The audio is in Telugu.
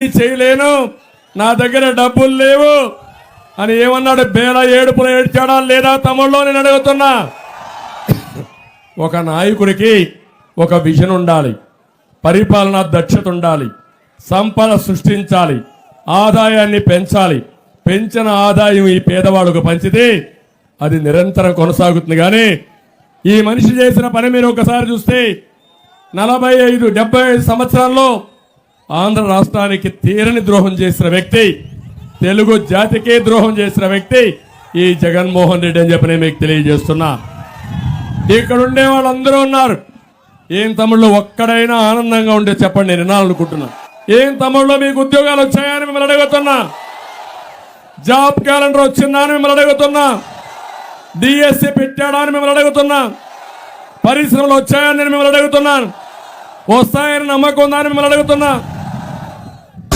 చేయలేను, నా దగ్గర డబ్బులు లేవు అని ఏమన్నాడు? బేల ఏడుపులు ఏడ్చాడా లేదా తమ్ముళ్ళు? నేను అడుగుతున్నా. ఒక నాయకుడికి ఒక విజన్ ఉండాలి, పరిపాలనా దక్షత ఉండాలి, సంపద సృష్టించాలి, ఆదాయాన్ని పెంచాలి. పెంచిన ఆదాయం ఈ పేదవాళ్ళకు పంచితే అది నిరంతరం కొనసాగుతుంది. కానీ ఈ మనిషి చేసిన పని మీరు ఒకసారి చూస్తే 75 సంవత్సరాల్లో ఆంధ్ర రాష్ట్రానికి తీరని ద్రోహం చేసిన వ్యక్తి, తెలుగు జాతికే ద్రోహం చేసిన వ్యక్తి ఈ జగన్మోహన్ రెడ్డి అని చెప్పి నేను మీకు తెలియజేస్తున్నా. ఇక్కడ ఉండే వాళ్ళందరూ ఉన్నారు. ఏం తమ్ముళ్ళు ఒక్కడైనా ఆనందంగా ఉండే చెప్పండి, నేను వినాలనుకుంటున్నా. ఏం తమ్ముళ్ళు మీకు ఉద్యోగాలు వచ్చాయని మిమ్మల్ని అడుగుతున్నా. జాబ్ క్యాలెండర్ వచ్చిందా అని మిమ్మల్ని అడుగుతున్నా. డిఎస్సి పెట్టాడా అని మిమ్మల్ని అడుగుతున్నా. పరిశ్రమలు వచ్చాయని నేను మిమ్మల్ని అడుగుతున్నాను. వస్తాయని నమ్మకం ఉందా అని మిమ్మల్ని అడుగుతున్నా.